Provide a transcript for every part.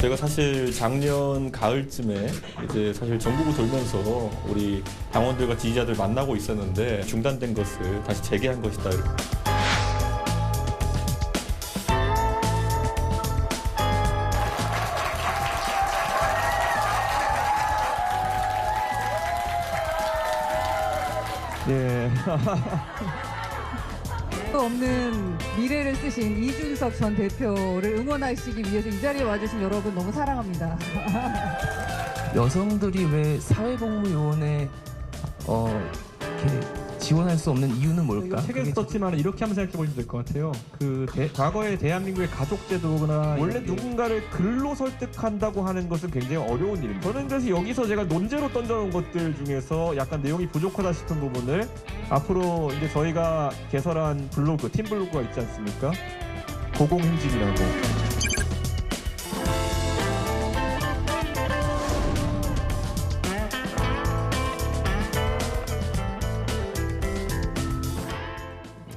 제가 사실 작년 가을쯤에 이제 사실 전국을 돌면서 우리 당원들과 지지자들 만나고 있었는데 중단된 것을 다시 재개한 것이다. 예. 없는 미래를 쓰신 이준석 전 대표를 응원하시기 위해서 이 자리에 와주신 여러분 너무 사랑합니다. 여성들이 왜 사회복무요원에 이렇게 지원할 수 없는 이유는 뭘까? 이거 책에 썼지만 이렇게 한번 생각해 보시면 될 것 같아요. 과거의 대한민국의 가족제도나 원래 누군가를 글로 설득한다고 하는 것은 굉장히 어려운 일입니다. 저는 그래서 여기서 제가 논제로 던져놓은 것들 중에서 약간 내용이 부족하다 싶은 부분을 앞으로 이제 저희가 개설한 블로그, 팀 블로그가 있지 않습니까? 고공행진이라고.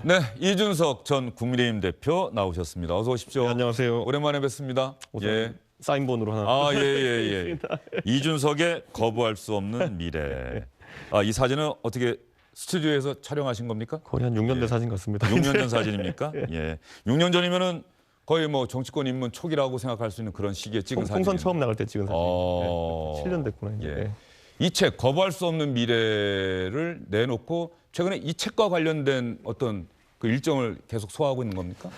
네, 이준석 전 국민의힘 대표 나오셨습니다. 어서 오십시오. 네, 안녕하세요. 오랜만에 뵙습니다. 예. 사인본으로 하나. 아, 예. 이준석의 거부할 수 없는 미래. 아, 이 사진은 어떻게 스튜디오에서 촬영하신 겁니까? 거의 한 6년 된 사진 같습니다. 6년 전 사진입니까? 예. 6년 전이면은 거의 뭐 정치권 입문 초기라고 생각할 수 있는 그런 시기에 찍은 사진. 총선 처음 나갈 때 찍은 사진. 어... 7년 됐구나. 이제. 예. 네. 이 책 거부할 수 없는 미래를 내놓고 최근에 이 책과 관련된 어떤 그 일정을 계속 소화하고 있는 겁니까?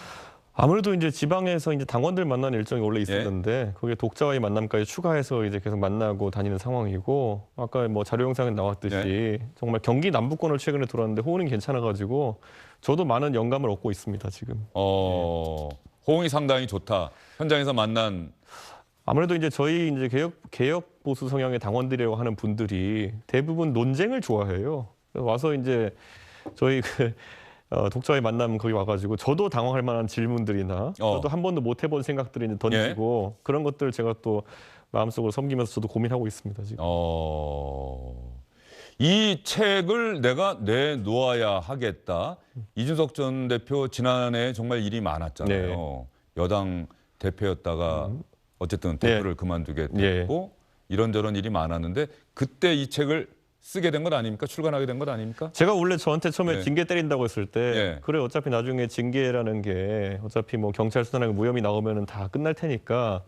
아무래도 이제 지방에서 이제 당원들 만나는 일정이 원래 있었는데 그게 독자와의 만남까지 추가해서 이제 계속 만나고 다니는 상황이고 아까 뭐 자료 영상에 나왔듯이 정말 경기 남부권을 최근에 돌았는데 호응이 괜찮아가지고 저도 많은 영감을 얻고 있습니다 지금. 호응이 상당히 좋다. 현장에서 만난 아무래도 이제 저희 이제 개혁 보수 성향의 당원들이라고 하는 분들이 대부분 논쟁을 좋아해요. 그래서 와서 이제 저희 독자의 만남 거기 와가지고 저도 당황할 만한 질문들이나 저도 한 번도 못 해본 생각들을 이제 던지고 그런 것들 제가 또 마음속으로 섬기면서 저도 고민하고 있습니다 지금. 이 책을 내가 내놓아야 하겠다. 이준석 전 대표 지난해 정말 일이 많았잖아요. 네. 여당 대표였다가 어쨌든 대표를 그만두게 됐고 이런저런 일이 많았는데 그때 이 책을 쓰게 된 것 아닙니까? 출간하게 된 것 아닙니까? 제가 원래 저한테 처음에 징계 때린다고 했을 때 그래 어차피 나중에 징계라는 게 어차피 뭐 경찰 수사나 무혐의 나오면은 다 끝날 테니까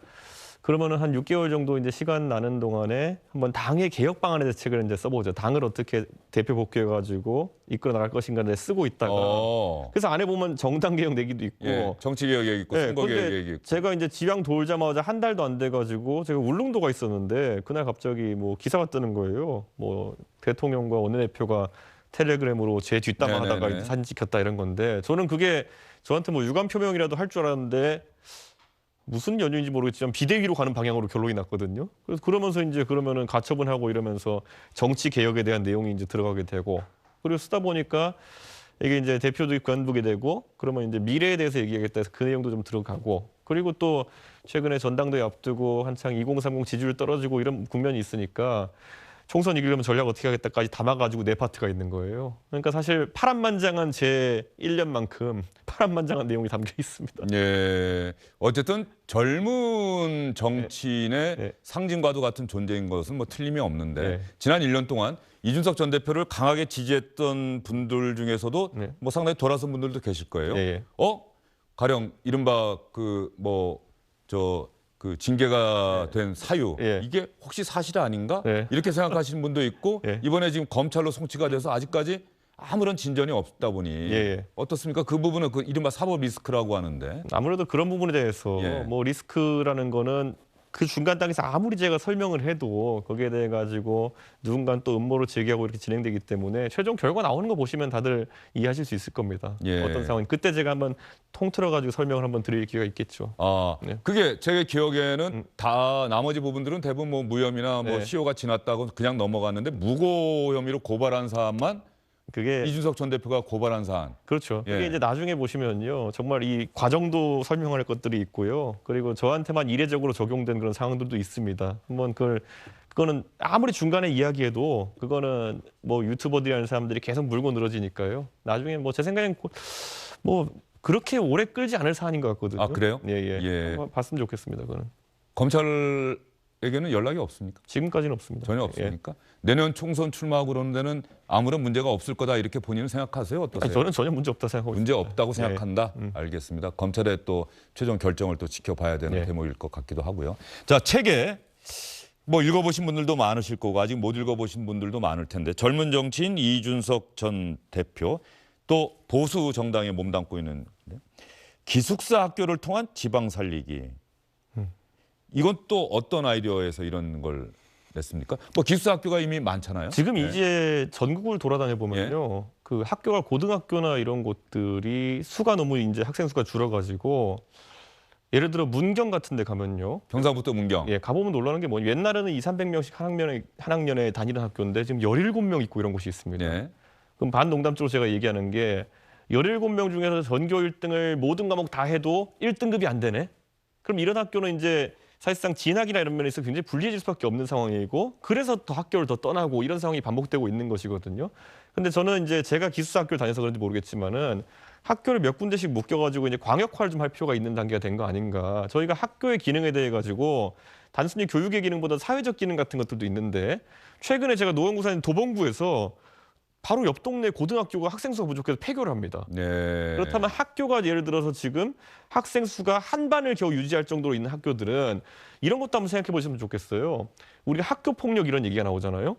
그러면은 한 6개월 정도 이제 시간 나는 동안에 한번 당의 개혁 방안에 대해서 책을 이제 써보죠. 당을 어떻게 대표 복귀해가지고 이끌어 나갈 것인가를 쓰고 있다가 그래서 안에 보면 정당 개혁 내기도 있고 정치 개혁 얘기 있고 선거 개혁 얘기 있고 제가 이제 지방 돌자마자 한 달도 안 돼가지고 제가 울릉도가 있었는데 그날 갑자기 뭐 기사가 뜨는 거예요. 뭐 대통령과 원내대표가 텔레그램으로 제 뒷담화 하다가 이제 사진 찍혔다 이런 건데 저는 그게 저한테 뭐 유감 표명이라도 할 줄 알았는데 무슨 연유인지 모르겠지만 비대위로 가는 방향으로 결론이 났거든요. 그래서 그러면서 이제 그러면은 가처분하고 이러면서 정치 개혁에 대한 내용이 이제 들어가게 되고 그리고 쓰다 보니까 이게 이제 대표도 그만두게 되고 그러면 이제 미래에 대해서 얘기하겠다 해서 그 내용도 좀 들어가고 그리고 또 최근에 전당대회 앞두고 한창 2030 지지율 떨어지고 이런 국면이 있으니까 총선 이기려면 전략 어떻게 하겠다까지 담아가지고 네 파트가 있는 거예요. 그러니까 사실 파란만장한 제 1년만큼 파란만장한 내용이 담겨 있습니다. 예. 어쨌든 젊은 정치인의 상징과도 같은 존재인 것은 뭐 틀림이 없는데 지난 1년 동안 이준석 전 대표를 강하게 지지했던 분들 중에서도 뭐 상당히 돌아선 분들도 계실 거예요. 가령 이른바 그 징계가 된 사유 이게 혹시 사실 아닌가 이렇게 생각하시는 분도 있고 이번에 지금 검찰로 송치가 돼서 아직까지 아무런 진전이 없다 보니 어떻습니까? 그 부분은 그 이른바 사법 리스크라고 하는데 아무래도 그런 부분에 대해서 뭐 리스크라는 거는 그 중간 단계에서 아무리 제가 설명을 해도 거기에 대해 가지고 누군가는 또 음모를 제기하고 이렇게 진행되기 때문에 최종 결과 나오는 거 보시면 다들 이해하실 수 있을 겁니다. 어떤 상황이 그때 제가 한번 통틀어 가지고 설명을 한번 드릴 기회가 있겠죠. 그게 제 기억에는 다 나머지 부분들은 대부분 뭐 무혐의나 뭐 시효가 지났다고 그냥 넘어갔는데 무고 혐의로 고발한 사안만 그게 이준석 전 대표가 고발한 사안. 그렇죠. 그게 이제 나중에 보시면요. 정말 이 과정도 설명할 것들이 있고요. 그리고 저한테만 이례적으로 적용된 그런 상황들도 있습니다. 한번 그거는 아무리 중간에 이야기해도 그거는 뭐 유튜버들이라는 사람들이 계속 물고 늘어지니까요. 나중에 뭐 제 생각엔 뭐 그렇게 오래 끌지 않을 사안인 것 같거든요. 아, 그래요? 한번 봤으면 좋겠습니다. 그거는. 검찰에게는 연락이 없습니까? 지금까지는 없습니다. 전혀 예. 없습니까? 내년 총선 출마하고 그러는 데는 아무런 문제가 없을 거다 이렇게 본인은 생각하세요? 어떠세요? 아니, 저는 전혀 문제 없다 생각하고 문제 있습니다. 없다고 예. 생각한다. 알겠습니다. 검찰의 또 최종 결정을 또 지켜봐야 되는 예. 대목일 것 같기도 하고요. 자, 책에 뭐 읽어보신 분들도 많으실 거고 아직 못 읽어보신 분들도 많을 텐데 젊은 정치인 이준석 전 대표 또 보수 정당에 몸담고 있는 기숙사 학교를 통한 지방 살리기. 이건 또 어떤 아이디어에서 이런 걸 냈습니까? 뭐 기숙사 학교가 이미 많잖아요. 지금 네. 이제 전국을 돌아다녀 보면요, 그 학교가 고등학교나 이런 곳들이 수가 너무 이제 학생 수가 줄어가지고 예를 들어 문경 같은데 가면요, 경상북도 문경. 예, 가보면 놀라는 게 뭐냐, 옛날에는 200~300명씩 한 학년에 다니는 학교인데 지금 17명 있고 이런 곳이 있습니다. 네. 그럼 반농담적으로 제가 얘기하는 게 17명 중에서 전교 1등을 모든 과목 다 해도 1등급이 안 되네. 그럼 이런 학교는 이제 사실상 진학이나 이런 면에서 굉장히 불리해질 수밖에 없는 상황이고, 그래서 더 학교를 더 떠나고 이런 상황이 반복되고 있는 것이거든요. 근데 저는 이제 제가 기숙사 학교를 다녀서 그런지 모르겠지만은 학교를 몇 군데씩 묶여가지고 이제 광역화를 좀 할 필요가 있는 단계가 된 거 아닌가. 저희가 학교의 기능에 대해 가지고 단순히 교육의 기능보다 사회적 기능 같은 것들도 있는데, 최근에 제가 노원구 사는 도봉구에서 바로 옆 동네 고등학교가 학생 수가 부족해서 폐교를 합니다. 네. 그렇다면 학교가 예를 들어서 지금 학생 수가 한 반을 겨우 유지할 정도로 있는 학교들은 이런 것도 한번 생각해 보시면 좋겠어요. 우리가 학교 폭력 이런 얘기가 나오잖아요.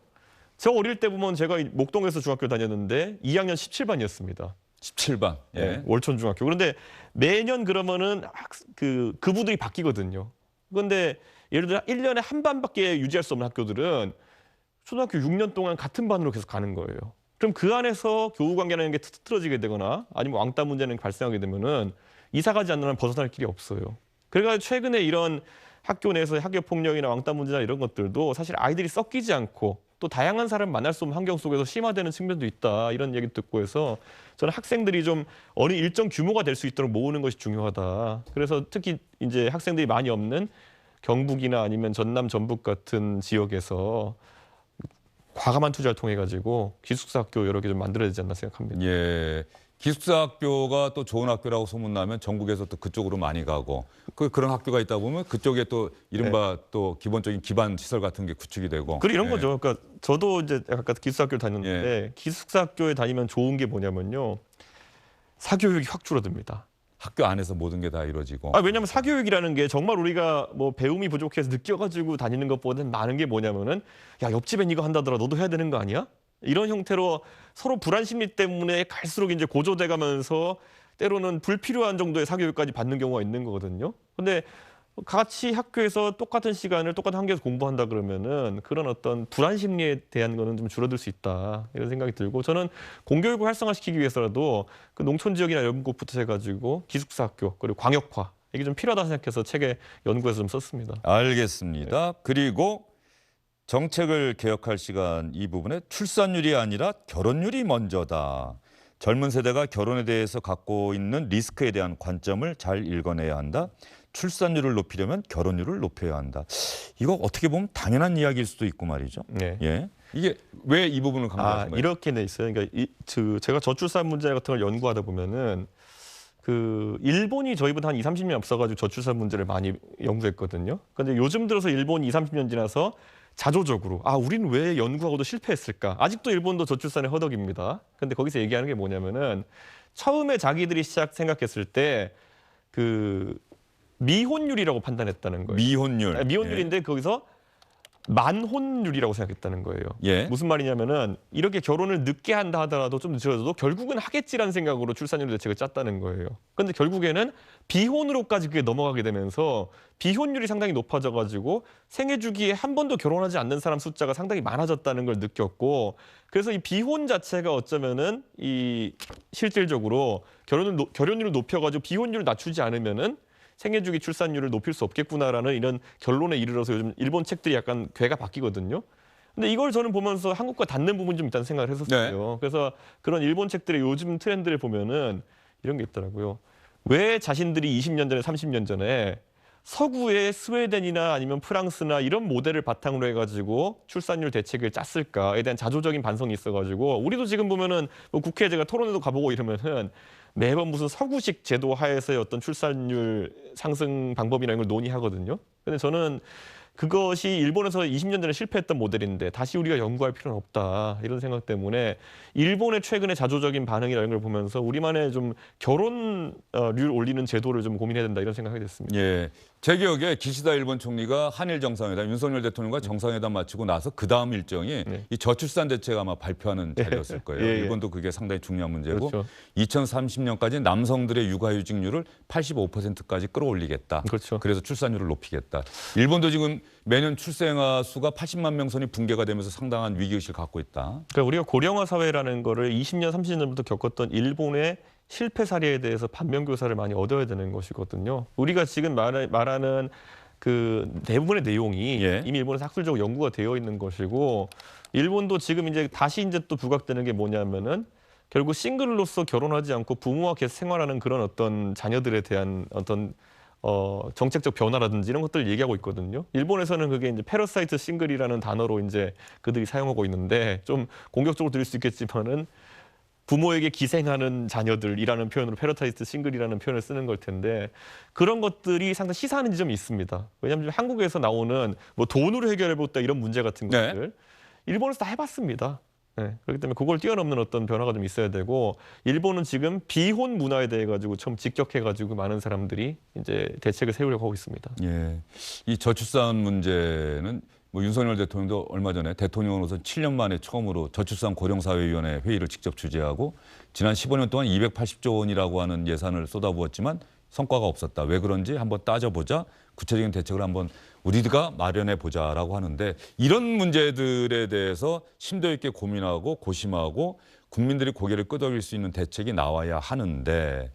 저 어릴 때 보면 제가 목동에서 중학교 다녔는데 2학년 17반이었습니다. 17반. 예. 네, 월천 중학교. 그런데 매년 그러면은 그부들이 바뀌거든요. 그런데 예를 들어 1년에 한 반밖에 유지할 수 없는 학교들은 초등학교 6년 동안 같은 반으로 계속 가는 거예요. 그럼 그 안에서 교우 관계라는 게 틀어지게 되거나 아니면 왕따 문제는 발생하게 되면은 이사 가지 않는 한 벗어날 길이 없어요. 그래가지고 최근에 이런 학교 내에서 학교 폭력이나 왕따 문제나 이런 것들도 사실 아이들이 섞이지 않고 또 다양한 사람 만날 수 없는 환경 속에서 심화되는 측면도 있다, 이런 얘기 듣고 해서 저는 학생들이 좀 어느 일정 규모가 될 수 있도록 모으는 것이 중요하다. 그래서 특히 이제 학생들이 많이 없는 경북이나 아니면 전남, 전북 같은 지역에서 과감한 투자를 통해 가지고 기숙사 학교 여러 개 좀 만들어야 되지 않나 생각합니다. 예. 기숙사 학교가 또 좋은 학교라고 소문나면 전국에서 또 그쪽으로 많이 가고 그런 학교가 있다 보면 그쪽에 또 이른바 또 기본적인 기반 시설 같은 게 구축이 되고. 그리고 이런 예. 거죠. 그러니까 저도 이제 아까 기숙사 학교를 다녔는데 기숙사 학교에 다니면 좋은 게 뭐냐면요, 사교육이 확 줄어듭니다. 학교 안에서 모든 게 다 이루어지고. 왜냐하면 사교육이라는 게 정말 우리가 뭐 배움이 부족해서 느껴가지고 다니는 것보다는 많은 게 뭐냐면은, 야, 옆집엔 이거 한다더라 너도 해야 되는 거 아니야? 이런 형태로 서로 불안 심리 때문에 갈수록 이제 고조돼가면서 때로는 불필요한 정도의 사교육까지 받는 경우가 있는 거거든요. 근데 같이 학교에서 똑같은 시간을 똑같은 환경에서 공부한다 그러면은 그런 어떤 불안 심리에 대한 거는 좀 줄어들 수 있다, 이런 생각이 들고, 저는 공교육을 활성화시키기 위해서라도 그 농촌 지역이나 이런 곳부터 해가지고 기숙사 학교 그리고 광역화 이게 좀 필요하다 생각해서 책에 연구해서 좀 썼습니다. 알겠습니다. 그리고 정책을 개혁할 시간 이 부분에 출산율이 아니라 결혼율이 먼저다. 젊은 세대가 결혼에 대해서 갖고 있는 리스크에 대한 관점을 잘 읽어내야 한다. 출산율을 높이려면 결혼율을 높여야 한다. 이거 어떻게 보면 당연한 이야기일 수도 있고 말이죠. 네. 예. 이게 왜 이 부분을 강조하신 거예요? 이렇게 돼 있어요. 그러니까 제가 저출산 문제 같은 걸 연구하다 보면은 일본이 저희보다 한 20~30년 앞서가지고 저출산 문제를 많이 연구했거든요. 그런데 요즘 들어서 일본이 20~30년 지나서 자조적으로 우리는 왜 연구하고도 실패했을까? 아직도 일본도 저출산의 허덕입니다. 근데 거기서 얘기하는 게 뭐냐면은 처음에 자기들이 생각했을 때 미혼율이라고 판단했다는 거예요. 미혼율. 미혼율인데 거기서 만혼율이라고 생각했다는 거예요. 예. 무슨 말이냐면은 이렇게 결혼을 늦게 한다 하더라도 좀 늦어져도 결국은 하겠지라는 생각으로 출산율 대책을 짰다는 거예요. 그런데 결국에는 비혼으로까지 그게 넘어가게 되면서 비혼율이 상당히 높아져가지고 생애 주기에 한 번도 결혼하지 않는 사람 숫자가 상당히 많아졌다는 걸 느꼈고, 그래서 이 비혼 자체가 어쩌면은 이 실질적으로 결혼율을 높여가지고 비혼율을 낮추지 않으면은 생애주기 출산율을 높일 수 없겠구나라는 이런 결론에 이르러서 요즘 일본 책들이 약간 궤가 바뀌거든요. 근데 이걸 저는 보면서 한국과 닿는 부분이 좀 있다는 생각을 했었어요. 그래서 그런 일본 책들의 요즘 트렌드를 보면은 이런 게 있더라고요. 왜 자신들이 20년 전에 30년 전에 서구의 스웨덴이나 아니면 프랑스나 이런 모델을 바탕으로 해가지고 출산율 대책을 짰을까에 대한 자조적인 반성이 있어가지고, 우리도 지금 보면은 뭐 국회에 제가 토론회도 가보고 이러면은 매번 무슨 서구식 제도 하에서의 어떤 출산율 상승 방법이나 이런 걸 논의하거든요. 근데 저는 그것이 일본에서 20년 전에 실패했던 모델인데 다시 우리가 연구할 필요는 없다 이런 생각 때문에 일본의 최근의 자조적인 반응이나 이런 걸 보면서 우리만의 좀 결혼률 올리는 제도를 좀 고민해야 된다 이런 생각이 됐습니다. 예. 제 기억에 기시다 일본 총리가 한일 정상회담, 윤석열 대통령과 정상회담 마치고 나서 그 다음 일정이 이 저출산 대책 아마 발표하는 자리였을 거예요. 예, 예. 일본도 그게 상당히 중요한 문제고 그렇죠. 2030년까지 남성들의 육아휴직률을 85%까지 끌어올리겠다. 그렇죠. 그래서 출산율을 높이겠다. 일본도 지금 매년 출생아 수가 80만 명 선이 붕괴가 되면서 상당한 위기의식을 갖고 있다. 그러니까 우리가 고령화 사회라는 거를 20년, 30년 전부터 겪었던 일본의 실패 사례에 대해서 반면 교사를 많이 얻어야 되는 것이거든요. 우리가 지금 말하는 그 대부분의 내용이 예. 이미 일본에서 학술적으로 연구가 되어 있는 것이고 일본도 지금 이제 다시 이제 또 부각되는 게 뭐냐면은 결국 싱글로서 결혼하지 않고 부모와 계속 생활하는 그런 어떤 자녀들에 대한 어떤 정책적 변화라든지 이런 것들을 얘기하고 있거든요. 일본에서는 그게 이제 패러사이트 싱글이라는 단어로 이제 그들이 사용하고 있는데 좀 공격적으로 들릴 수 있겠지만은 부모에게 기생하는 자녀들이라는 표현으로 패러사이트 싱글이라는 표현을 쓰는 걸 텐데 그런 것들이 상당히 시사하는 지점이 있습니다. 왜냐하면 한국에서 나오는 뭐 돈으로 해결해보다 이런 문제 같은 것들 일본에서 다 해봤습니다. 네, 그렇기 때문에 그걸 뛰어넘는 어떤 변화가 좀 있어야 되고 일본은 지금 비혼 문화에 대해 가지고 좀 직격해가지고 많은 사람들이 이제 대책을 세우려고 하고 있습니다. 예, 이 저출산 문제는 뭐 윤석열 대통령도 얼마 전에 대통령으로서 7년 만에 처음으로 저출산 고령사회위원회 회의를 직접 주재하고 지난 15년 동안 280조 원이라고 하는 예산을 쏟아부었지만 성과가 없었다. 왜 그런지 한번 따져보자. 구체적인 대책을 한번 우리가 마련해 보자라고 하는데 이런 문제들에 대해서 심도 있게 고민하고 고심하고 국민들이 고개를 끄덕일 수 있는 대책이 나와야 하는데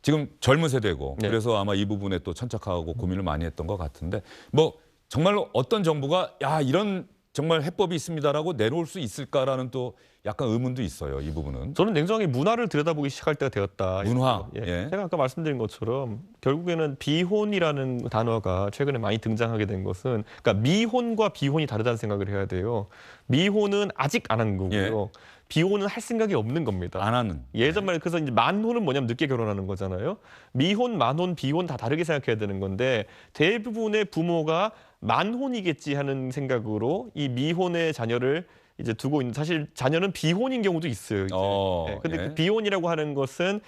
지금 젊은 세대고 그래서 아마 이 부분에 또 천착하고 고민을 많이 했던 것 같은데 뭐 정말로 어떤 정부가 야 이런 정말 해법이 있습니다라고 내놓을 수 있을까라는 또 약간 의문도 있어요. 이 부분은. 저는 냉정하게 문화를 들여다보기 시작할 때가 되었다. 문화. 예. 제가 아까 말씀드린 것처럼 결국에는 비혼이라는 단어가 최근에 많이 등장하게 된 것은 그러니까 미혼과 비혼이 다르다는 생각을 해야 돼요. 미혼은 아직 안 한 거고요. 비혼은 할 생각이 없는 겁니다. 안 하는. 예전 말에 그래서 이제 만혼은 뭐냐면 늦게 결혼하는 거잖아요. 미혼, 만혼, 비혼 다 다르게 생각해야 되는 건데 대부분의 부모가 만혼이겠지 하는 생각으로 이 미혼의 자녀를 이제 두고 있는 사실 자녀는 비혼인 경우도 있어요. 이제. 근데 그 비혼이라고 하는 것은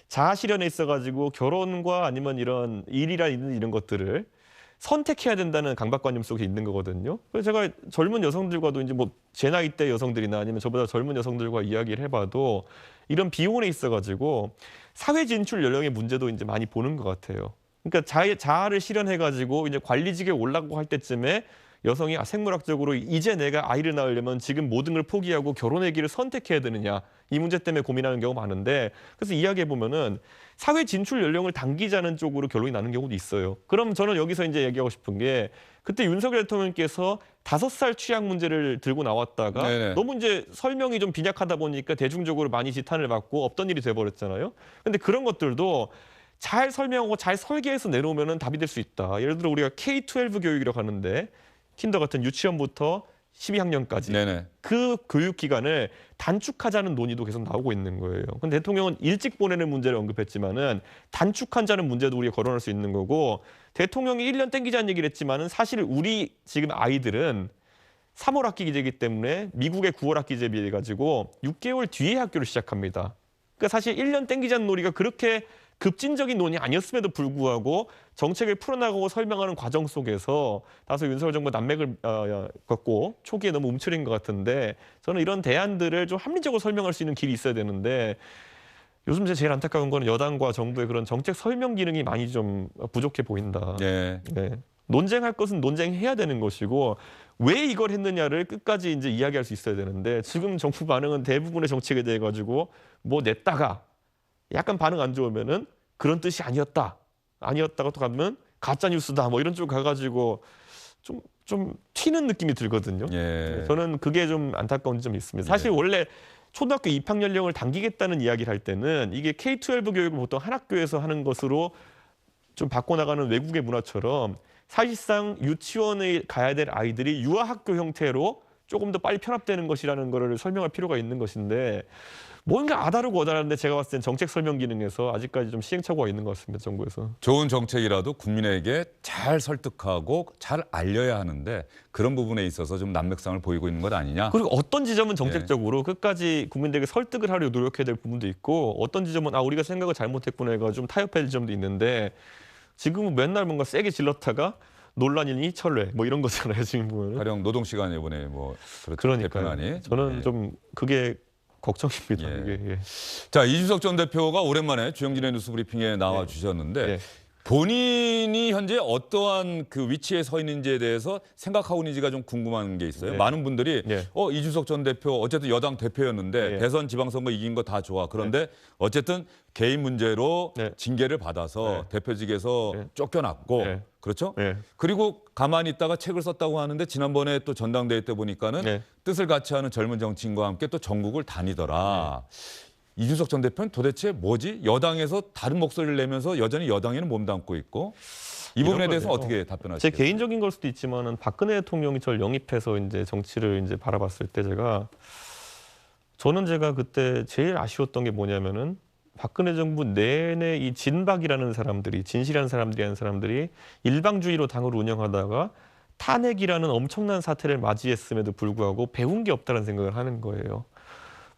자아 실현에 있어가지고 결혼과 아니면 이런 일이나 이런 것들을 선택해야 된다는 강박관념 속에 있는 거거든요. 그래서 제가 젊은 여성들과도 이제 뭐 제 나이 때 여성들이나 아니면 저보다 젊은 여성들과 이야기를 해봐도 이런 비혼에 있어가지고 사회 진출 연령의 문제도 이제 많이 보는 것 같아요. 그러니까 자아를 실현해가지고 이제 관리직에 올라가고 할 때쯤에 여성이 생물학적으로 이제 내가 아이를 낳으려면 지금 모든 걸 포기하고 결혼의 길을 선택해야 되느냐 이 문제 때문에 고민하는 경우가 많은데 그래서 이야기해 보면은 사회 진출 연령을 당기자는 쪽으로 결론이 나는 경우도 있어요. 그럼 저는 여기서 이제 얘기하고 싶은 게 그때 윤석열 대통령께서 5살 취약 문제를 들고 나왔다가 너무 이제 설명이 좀 빈약하다 보니까 대중적으로 많이 지탄을 받고 없던 일이 돼버렸잖아요. 근데 그런 것들도 잘 설명하고 잘 설계해서 내놓으면 답이 될 수 있다. 예를 들어 우리가 K-12 교육이라고 하는데 킨더 같은 유치원부터 12학년까지 그 교육 기간을 단축하자는 논의도 계속 나오고 있는 거예요. 근데 대통령은 일찍 보내는 문제를 언급했지만은 단축한자는 문제도 우리가 거론할 수 있는 거고 대통령이 1년 땡기자는 얘기를 했지만은 사실 우리 지금 아이들은 3월 학기 기제이기 때문에 미국의 9월 학기 기제에 비해 가지고 6개월 뒤에 학교를 시작합니다. 그러니까 사실 1년 땡기자는 논의가 그렇게 급진적인 논의 아니었음에도 불구하고 정책을 풀어나가고 설명하는 과정 속에서 다소 윤석열 정부 난맥을 걷고 초기에 너무 움츠린 것 같은데 저는 이런 대안들을 좀 합리적으로 설명할 수 있는 길이 있어야 되는데 요즘 제일 안타까운 거는 여당과 정부의 그런 정책 설명 기능이 많이 좀 부족해 보인다. 논쟁할 것은 논쟁해야 되는 것이고 왜 이걸 했느냐를 끝까지 이제 이야기할 수 있어야 되는데 지금 정부 반응은 대부분의 정책에 대해 가지고 뭐 냈다가 약간 반응 안 좋으면은 그런 뜻이 아니었다가 또 가면 가짜 뉴스다 뭐 이런 쪽 가가지고 좀 튀는 느낌이 들거든요. 저는 그게 좀 안타까운 점이 있습니다. 사실 원래 초등학교 입학 연령을 당기겠다는 이야기를 할 때는 이게 K-12 교육을 보통 한 학교에서 하는 것으로 좀 바꿔나가는 외국의 문화처럼 사실상 유치원에 가야 될 아이들이 유아학교 형태로 조금 더 빨리 편압되는 것이라는 거를 설명할 필요가 있는 것인데 뭔가 아다르고 어다른데 제가 봤을 땐 정책 설명 기능에서 아직까지 좀 시행착오가 있는 것 같습니다. 정부에서. 좋은 정책이라도 국민에게 잘 설득하고 잘 알려야 하는데 그런 부분에 있어서 좀 난맥상을 보이고 있는 것 아니냐. 그리고 어떤 지점은 정책적으로 끝까지 국민들에게 설득을 하려고 노력해야 될 부분도 있고 어떤 지점은 우리가 생각을 잘못했구나 해가 좀 타협할 지점도 있는데 지금은 맨날 뭔가 세게 질렀다가 논란이니 철회 뭐 이런 거잖아요. 지금 보면. 가령 노동 시간 이번에 뭐 그러니까요. 개편안이. 저는 좀 그게 걱정입니다. 예. 이게. 예. 자, 이준석 전 대표가 오랜만에 주영진의 뉴스 브리핑에 나와 주셨는데 예. 본인이 현재 어떠한 그 위치에 서 있는지에 대해서 생각하고 있는지가 좀 궁금한 게 있어요. 네. 많은 분들이 네. 이준석 전 대표 어쨌든 여당 대표였는데 네. 대선 지방선거 이긴 거 다 좋아. 그런데 어쨌든 개인 문제로 네. 징계를 받아서 대표직에서 네. 쫓겨났고 네. 그렇죠? 네. 그리고 가만히 있다가 책을 썼다고 하는데 지난번에 또 전당대회 때 보니까는 네. 뜻을 같이 하는 젊은 정치인과 함께 또 전국을 다니더라. 이준석 전 대표는 도대체 뭐지? 여당에서 다른 목소리를 내면서 여전히 여당에는 몸담고 있고 이 부분에 이런 대해서 거죠. 어떻게 제 답변하시겠어요? 개인적인 걸 수도 있지만은 박근혜 대통령이 저를 영입해서 이제 정치를 이제 바라봤을 때 제가 그때 제일 아쉬웠던 게 뭐냐면은 박근혜 정부 내내 이 진박이라는 사람들이 진실한 사람들이 하는 사람들이 일방주의로 당을 운영하다가 탄핵이라는 엄청난 사태를 맞이했음에도 불구하고 배운 게 없다는 생각을 하는 거예요.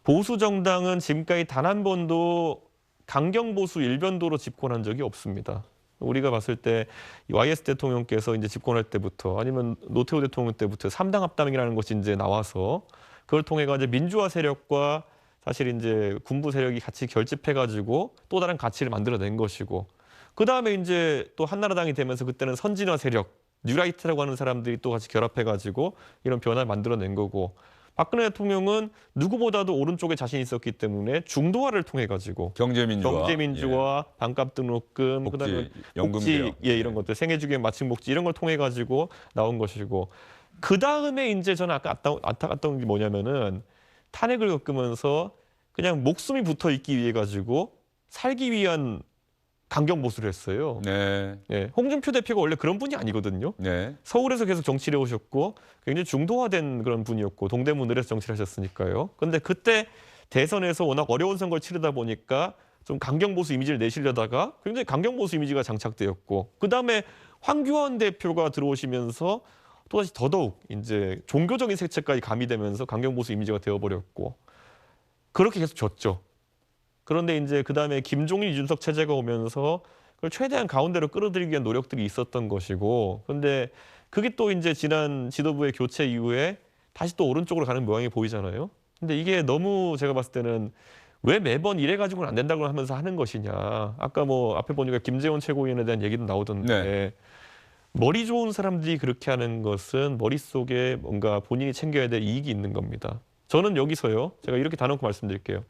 보수 정당은 지금까지 단 한 번도 강경 보수 일변도로 집권한 적이 없습니다. 우리가 봤을 때 YS 대통령께서 이제 집권할 때부터 아니면 노태우 대통령 때부터 3당 합당이라는 것이 이제 나와서 그걸 통해 가지고 민주화 세력과 사실 이제 군부 세력이 같이 결집해 가지고 또 다른 가치를 만들어낸 것이고 그 다음에 이제 또 한나라당이 되면서 그때는 선진화 세력 뉴라이트라고 하는 사람들이 또 같이 결합해 가지고 이런 변화를 만들어낸 거고 박근혜 대통령은 누구보다도 오른쪽에 자신 있었기 때문에 중도화를 통해 가지고 경제민주화, 반값 등록금, 복지, 그다음에 연금 복지, 개혁. 이런 것들, 생애주기의 마침복지 이런 걸 통해 가지고 나온 것이고 그 다음에 이제 저는 아까 안타깝던 게 뭐냐면은 탄핵을 겪으면서 그냥 목숨이 붙어 있기 위해 가지고 살기 위한 강경 보수를 했어요. 네. 예, 홍준표 대표가 원래 그런 분이 아니거든요. 네. 서울에서 계속 정치를 해오셨고 굉장히 중도화된 그런 분이었고 동대문을에서 정치를 하셨으니까요. 그런데 그때 대선에서 워낙 어려운 선거를 치르다 보니까 좀 강경보수 이미지를 내시려다가 굉장히 강경보수 이미지가 장착되었고 그다음에 황교안 대표가 들어오시면서 또다시 더더욱 이제 종교적인 색채까지 가미되면서 강경보수 이미지가 되어버렸고 그렇게 계속 졌죠. 그런데 이제 그다음에 김종인 이준석 체제가 오면서 그걸 최대한 가운데로 끌어들이기 위한 노력들이 있었던 것이고 그런데 그게 또 이제 지난 지도부의 교체 이후에 다시 또 오른쪽으로 가는 모양이 보이잖아요. 근데 이게 너무 제가 봤을 때는 왜 매번 이래 가지고는 안 된다고 하면서 하는 것이냐. 아까 뭐 앞에 보니까 김재원 최고위원에 대한 얘기도 나오던데 네. 머리 좋은 사람들이 그렇게 하는 것은 머릿속에 뭔가 본인이 챙겨야 될 이익이 있는 겁니다. 저는 여기서요. 제가 이렇게 단언코 말씀드릴게요.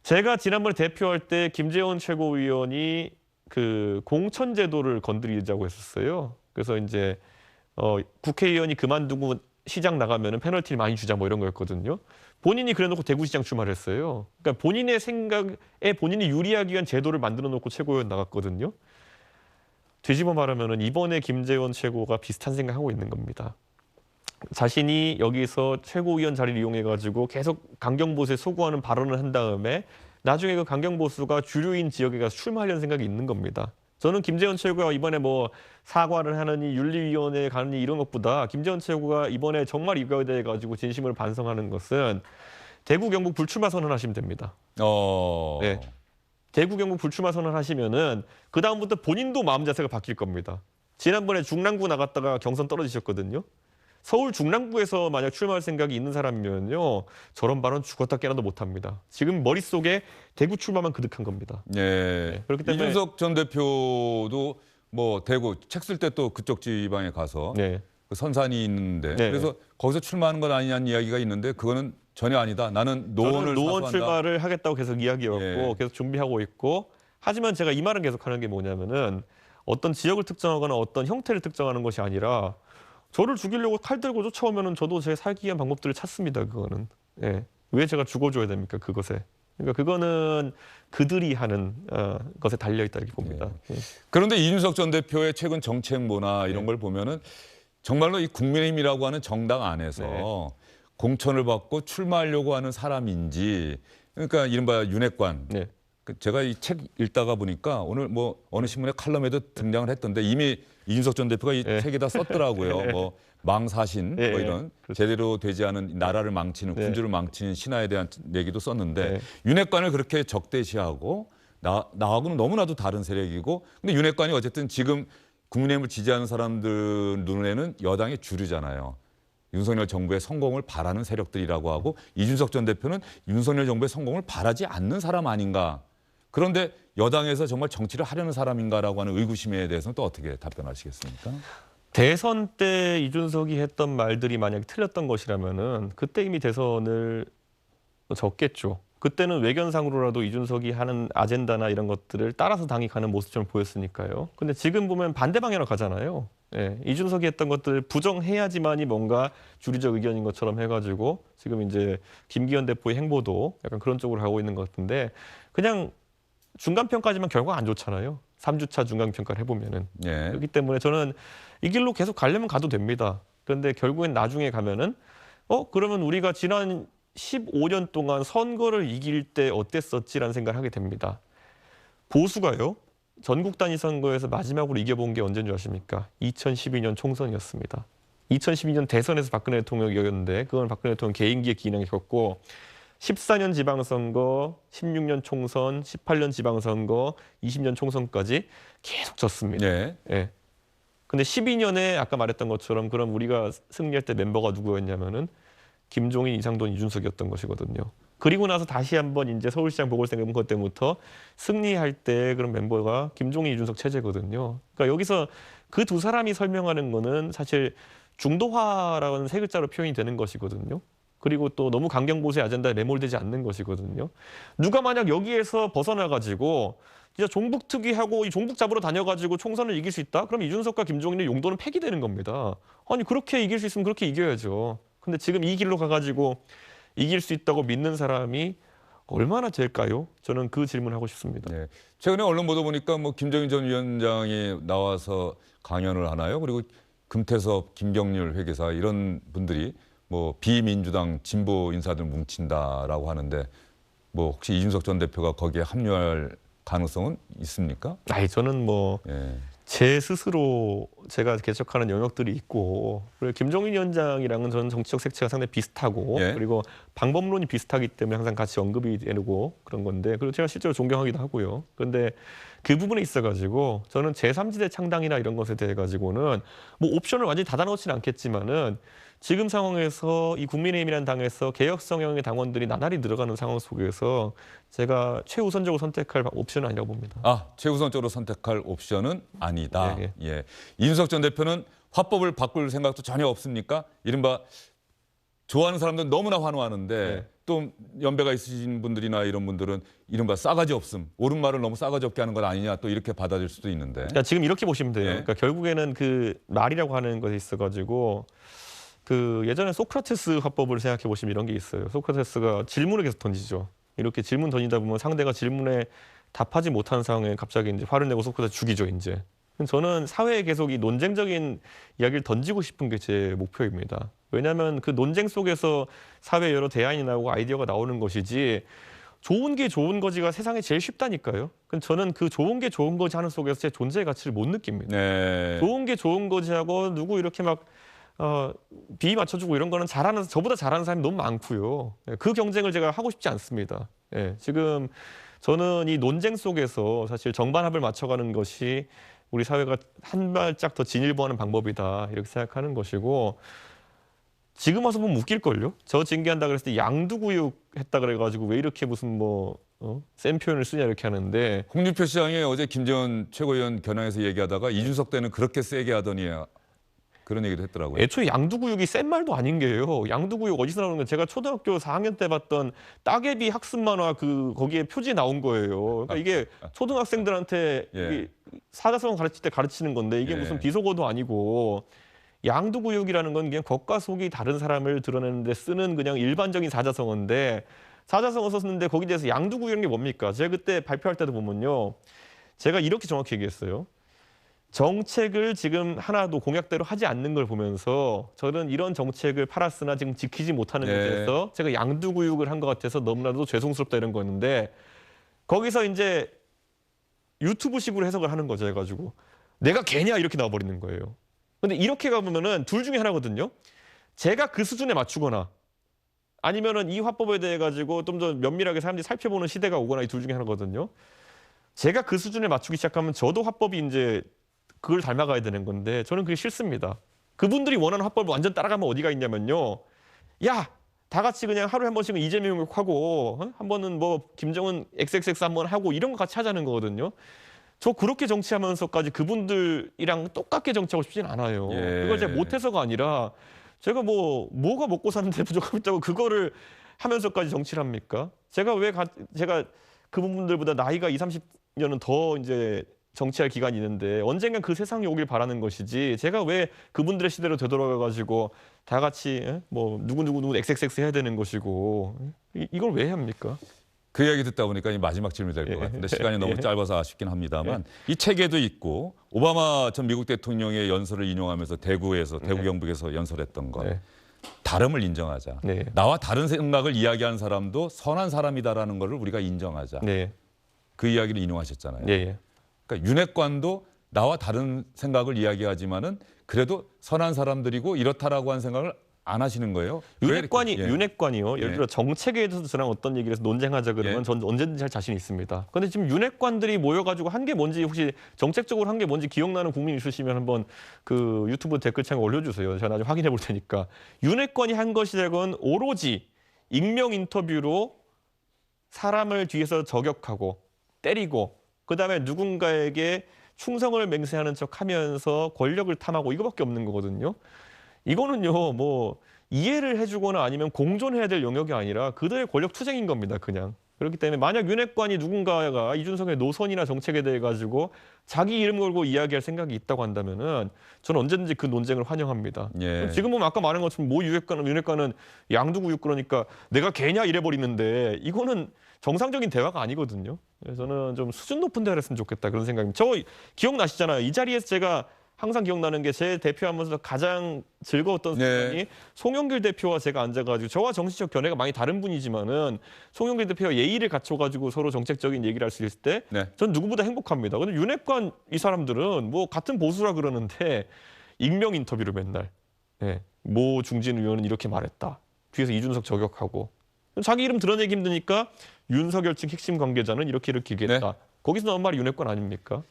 제가 지난번에 대표할 때 김재원 최고위원이 그 공천제도를 건드리자고 했었어요. 그래서 이제 국회의원이 그만두고 시장 나가면은 페널티를 많이 주자 뭐 이런 거였거든요. 본인이 그래놓고 대구시장 출마를 했어요. 그러니까 본인의 생각에 본인이 유리하기 위한 제도를 만들어 놓고 최고위원 나갔거든요. 뒤집어 말하면은 이번에 김재원 최고가 비슷한 생각하고 있는 겁니다. 자신이 여기서 최고위원 자리를 이용해 가지고 계속 강경보수에 소구하는 발언을 한 다음에 나중에 그 강경보수가 주류인 지역에 가서 출마하려는 생각이 있는 겁니다. 저는 김재원 최고가 이번에 뭐 사과를 하느니 윤리위원회에 가느니 이런 것보다 김재원 최고가 이번에 정말 이거에 대해 가지고 진심으로 반성하는 것은 대구 경북 불출마 선언하시면 됩니다. 네. 대구 경북 불출마 선언하시면은 그 다음부터 본인도 마음 자세가 바뀔 겁니다. 지난번에 중랑구 나갔다가 경선 떨어지셨거든요. 서울 중랑구에서 만약 출마할 생각이 있는 사람이면요. 저런 발언 죽었다 깨나도 못합니다. 지금 머릿속에 대구 출마만 그득한 겁니다. 네. 그렇기 때문에 이준석 전 대표도 뭐 대구 책 쓸 때 또 그쪽 지방에 가서 그 선산이 있는데 그래서 거기서 출마하는 건 아니냐는 이야기가 있는데 그거는 전혀 아니다. 나는 노원을 노원 사수한다. 출마를 하겠다고 계속 이야기했고 계속 준비하고 있고 하지만 제가 이 말은 계속 하는 게 뭐냐면은 어떤 지역을 특정하거나 어떤 형태를 특정하는 것이 아니라 저를 죽이려고 칼 들고 쫓아오면은 저도 제 살기 위한 방법들을 찾습니다. 그거는. 왜 제가 죽어줘야 됩니까? 그것에. 그러니까 그거는 그들이 하는 것에 달려 있다 이렇게 봅니다. 그런데 이준석 전 대표의 최근 정치 행보나 이런 걸 보면은 정말로 이 국민의힘이라고 하는 정당 안에서 공천을 받고 출마하려고 하는 사람인지 그러니까 이른바 윤핵관. 네. 제가 이 책 읽다가 보니까 오늘 뭐 어느 신문의 칼럼에도 등장을 했던데 이미 이준석 전 대표가 이 네. 책에다 썼더라고요. 뭐 망사신 네. 뭐 이런 그렇죠. 제대로 되지 않은 나라를 망치는 네. 군주를 망치는 신하에 대한 얘기도 썼는데 네. 윤핵관을 그렇게 적대시하고 나하고는 너무나도 다른 세력이고 근데 윤핵관이 어쨌든 지금 국민의힘을 지지하는 사람들 눈에는 여당의 주류잖아요. 윤석열 정부의 성공을 바라는 세력들이라고 하고 이준석 전 대표는 윤석열 정부의 성공을 바라지 않는 사람 아닌가. 그런데 여당에서 정말 정치를 하려는 사람인가라고 하는 의구심에 대해서는 또 어떻게 답변하시겠습니까? 대선 때 이준석이 했던 말들이 만약에 틀렸던 것이라면은 그때 이미 대선을 졌겠죠. 그때는 외견상으로라도 이준석이 하는 아젠다나 이런 것들을 따라서 당이 가는 모습처럼 보였으니까요. 근데 지금 보면 반대 방향으로 가잖아요. 예, 이준석이 했던 것들 부정해야지만이 뭔가 주류적 의견인 것처럼 해가지고 지금 이제 김기현 대표의 행보도 약간 그런 쪽으로 가고 있는 것 같은데 그냥 중간평가지만 결과가 안 좋잖아요. 3주차 중간평가를 해보면은. 예. 그렇기 때문에 저는 이 길로 계속 가려면 가도 됩니다. 그런데 결국엔 나중에 가면은 그러면 우리가 지난 15년 동안 선거를 이길 때 어땠었지라는 생각을 하게 됩니다. 보수가요. 전국 단위 선거에서 마지막으로 이겨본 게 언제인 줄 아십니까? 2012년 총선이었습니다. 2012년 대선에서 박근혜 대통령이 이겼는데 그건 박근혜 대통령 개인기에 기인하게 겼고 14년 지방선거, 16년 총선, 18년 지방선거, 20년 총선까지 계속 졌습니다. 예. 예. 근데 12년에 아까 말했던 것처럼 그럼 우리가 승리할 때 멤버가 누구였냐면은 김종인, 이상돈, 이준석이었던 것이거든요. 그리고 나서 다시 한번 이제 서울시장 보궐선거 것 때부터 승리할 때 그런 멤버가 김종인, 이준석 체제거든요. 그러니까 여기서 그 두 사람이 설명하는 거는 사실 중도화라는 세 글자로 표현이 되는 것이거든요. 그리고 또 너무 강경보수의 아젠다에 매몰되지 않는 것이거든요. 누가 만약 여기에서 벗어나가지고 진짜 종북 특위하고 이 종북 잡으러 다녀가지고 총선을 이길 수 있다? 그럼 이준석과 김종인의 용도는 폐기되는 겁니다. 아니 그렇게 이길 수 있으면 그렇게 이겨야죠. 근데 지금 이 길로 가가지고 이길 수 있다고 믿는 사람이 얼마나 될까요? 저는 그 질문을 하고 싶습니다. 네. 최근에 언론 보도 보니까 뭐 김정인 전 위원장이 나와서 강연을 하나요? 그리고 금태섭, 김경률 회계사 이런 분들이 뭐 비민주당 진보 인사들 뭉친다라고 하는데 뭐 혹시 이준석 전 대표가 거기에 합류할 가능성은 있습니까? 아니 저는 뭐 제 스스로 제가 개척하는 영역들이 있고 그리고 김종인 위원장이랑은 저는 정치적 색채가 상당히 비슷하고 그리고 방법론이 비슷하기 때문에 항상 같이 언급이 되고 그런 건데 그리고 제가 실제로 존경하기도 하고요. 그런데 그 부분에 있어가지고 저는 제3지대 창당이나 이런 것에 대해 가지고는 뭐 옵션을 완전히 닫아놓지는 않겠지만은 지금 상황에서 이 국민의힘이라는 당에서 개혁 성향의 당원들이 나날이 늘어가는 상황 속에서 제가 최우선적으로 선택할 옵션은 아니라고 봅니다. 아, 최우선적으로 선택할 옵션은 아니다. 예. 예. 이준석 전 대표는 화법을 바꿀 생각도 전혀 없습니까? 이른바 좋아하는 사람들은 너무나 환호하는데 또 연배가 있으신 분들이나 이런 분들은 이른바 싸가지 없음, 옳은 말을 너무 싸가지 없게 하는 것 아니냐 또 이렇게 받아들일 수도 있는데. 그러니까 지금 이렇게 보시면 돼요. 그러니까 결국에는 그 말이라고 하는 것에 있어가지고 그 예전에 소크라테스 화법을 생각해 보시면 이런 게 있어요. 소크라테스가 질문을 계속 던지죠. 이렇게 질문 던지다 보면 상대가 질문에 답하지 못하는 상황에 갑자기 이제 화를 내고 소크라테스 죽이죠, 이제. 저는 사회에 계속 이 논쟁적인 이야기를 던지고 싶은 게 제 목표입니다. 왜냐하면 그 논쟁 속에서 사회에 여러 대안이 나오고 아이디어가 나오는 것이지 좋은 게 좋은 거지가 세상에 제일 쉽다니까요. 저는 그 좋은 게 좋은 거지 하는 속에서 제 존재의 가치를 못 느낍니다. 좋은 게 좋은 거지 하고 누구 이렇게 막 비위 맞춰주고 이런 거는 저보다 잘하는 사람이 너무 많고요. 그 경쟁을 제가 하고 싶지 않습니다. 지금 저는 이 논쟁 속에서 사실 정반합을 맞춰가는 것이 우리 사회가 한 발짝 더 진일보하는 방법이다 이렇게 생각하는 것이고 지금 와서 보면 웃길걸요? 저 징계한다 그랬을 때 양두구육 했다 그래가지고 왜 이렇게 무슨 센 표현을 쓰냐 이렇게 하는데 홍준표 시장이 어제 김재원 최고위원 겨냥해서 얘기하다가 이준석 때는 그렇게 세게 하더니 그런 얘기도 했더라고요. 애초에 양두구육이 센 말도 아닌 게요. 양두구육 어디서 나오는 건 제가 초등학교 4학년 때 봤던 따개비 학습 만화 거기에 표지에 나온 거예요. 그러니까 이게 초등학생들한테 사자성어 가르칠 때 가르치는 건데 이게 무슨 비속어도 아니고 양두구육이라는 건 그냥 겉과 속이 다른 사람을 드러내는데 쓰는 그냥 일반적인 사자성어인데 사자성어 썼는데 거기에 대해서 양두구육이 뭡니까? 제가 그때 발표할 때도 보면요. 제가 이렇게 정확히 얘기했어요. 정책을 지금 하나도 공약대로 하지 않는 걸 보면서 저는 이런 정책을 팔았으나 지금 지키지 못하는 네. 것에 대해서 제가 양두구육을 한 것 같아서 너무나도 죄송스럽다 이런 거였는데 거기서 이제 유튜브식으로 해석을 하는 거죠. 해가지고 내가 개냐 이렇게 나와버리는 거예요. 근데 이렇게 가보면은 둘 중에 하나거든요. 제가 그 수준에 맞추거나 아니면은 이 화법에 대해 가지고 좀 더 면밀하게 사람들이 살펴보는 시대가 오거나 이 둘 중에 하나거든요. 제가 그 수준에 맞추기 시작하면 저도 화법이 이제 그걸 닮아가야 되는 건데 저는 그게 싫습니다. 그분들이 원하는 화법을 완전 따라가면 어디가 있냐면요. 야, 다 같이 그냥 하루에 한 번씩은 이재명 욕하고 한 번은 뭐 김정은 XXX 한 번 하고 이런 거 같이 하자는 거거든요. 저 그렇게 정치하면서까지 그분들이랑 똑같게 정치하고 싶진 않아요. 예. 그걸 제가 못해서가 아니라 제가 뭐가 먹고 사는데 부족하다고 그거를 하면서까지 정치를 합니까? 제가 제가 그분들보다 나이가 20, 30년은 더 이제 정치할 기간이 있는데 언젠간 그 세상이 오길 바라는 것이지 제가 왜 그분들의 시대로 되돌아가 가지고 다 같이 뭐 누구 XXX 해야 되는 것이고 이걸 왜 합니까? 그 이야기 듣다 보니까 이 마지막 질문이 될 것 같은데 시간이 너무 짧아서 아쉽긴 합니다만 이 책에도 있고 오바마 전 미국 대통령의 연설을 인용하면서 대구 경북에서 연설했던 것 다름을 인정하자. 네. 나와 다른 생각을 이야기하는 사람도 선한 사람이다라는 것을 우리가 인정하자. 네. 그 이야기를 인용하셨잖아요. 예. 그러니까 윤핵관도 나와 다른 생각을 이야기하지만은 그래도 선한 사람들이고 이렇다라고 한 생각을 안 하시는 거예요? 윤핵관이요. 예를 들어 정책에 대해서 저랑 어떤 얘기를 해서 논쟁하자 그러면 전 언제든지 할 자신이 있습니다. 그런데 지금 윤핵관들이 모여가지고 한 게 뭔지 혹시 정책적으로 한 게 뭔지 기억나는 국민 있으시면 한번 그 유튜브 댓글창에 올려주세요. 제가 나중에 확인해 볼 테니까. 윤핵관이 한 것이라곤 오로지 익명 인터뷰로 사람을 뒤에서 저격하고 때리고 그다음에 누군가에게 충성을 맹세하는 척하면서 권력을 탐하고 이거밖에 없는 거거든요. 이거는요, 뭐 이해를 해주거나 아니면 공존해야 될 영역이 아니라 그들의 권력 투쟁인 겁니다, 그냥. 그렇기 때문에 만약 윤핵관이 누군가가 이준석의 노선이나 정책에 대해 가지고 자기 이름 걸고 이야기할 생각이 있다고 한다면은 저는 언제든지 그 논쟁을 환영합니다. 예. 지금 보면 아까 말한 것처럼 뭐 윤핵관은 양두구육 그러니까 내가 개냐 이래버리는데 이거는 정상적인 대화가 아니거든요. 그래서 저는 좀 수준 높은 대화를 했으면 좋겠다 그런 생각입니다. 저 기억나시잖아요. 이 자리에서 제가 항상 기억나는 게 제 대표하면서 가장 즐거웠던 순간이 송영길 대표와 제가 앉아가지고 저와 정치적 견해가 많이 다른 분이지만은 송영길 대표와 예의를 갖춰가지고 서로 정책적인 얘기를 할 수 있을 때 전 누구보다 행복합니다. 근데 윤핵관 이 사람들은 뭐 같은 보수라 그러는데 익명 인터뷰를 맨날 모 중진 의원은 이렇게 말했다. 뒤에서 이준석 저격하고 자기 이름 드러내기 힘드니까 윤석열 측 핵심 관계자는 이렇게 얘기했다. 거기서 나온 말이 윤핵관 아닙니까?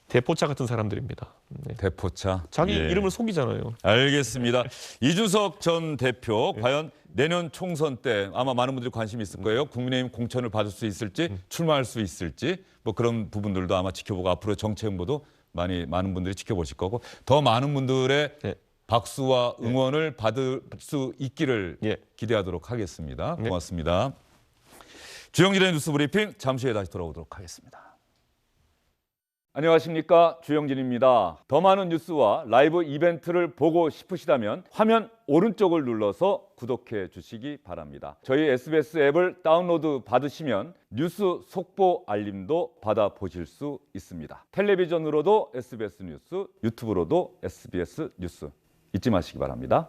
대포차 같은 사람들입니다. 대포차. 자기 이름을 속이잖아요. 알겠습니다. 이준석 전 대표 과연 내년 총선 때 아마 많은 분들이 관심이 있을 거예요. 국민의힘 공천을 받을 수 있을지 출마할 수 있을지 뭐 그런 부분들도 아마 지켜보고 앞으로 정책 행보도 많은 분들이 지켜보실 거고 더 많은 분들의 박수와 응원을 받을 수 있기를 기대하도록 하겠습니다. 고맙습니다. 주영진의 뉴스 브리핑 잠시 후에 다시 돌아오도록 하겠습니다. 안녕하십니까, 주영진입니다. 더 많은 뉴스와 라이브 이벤트를 보고 싶으시다면 화면 오른쪽을 눌러서 구독해 주시기 바랍니다. 저희 SBS 앱을 다운로드 받으시면 뉴스 속보 알림도 받아보실 수 있습니다. 텔레비전으로도 SBS 뉴스, 유튜브로도 SBS 뉴스 잊지 마시기 바랍니다.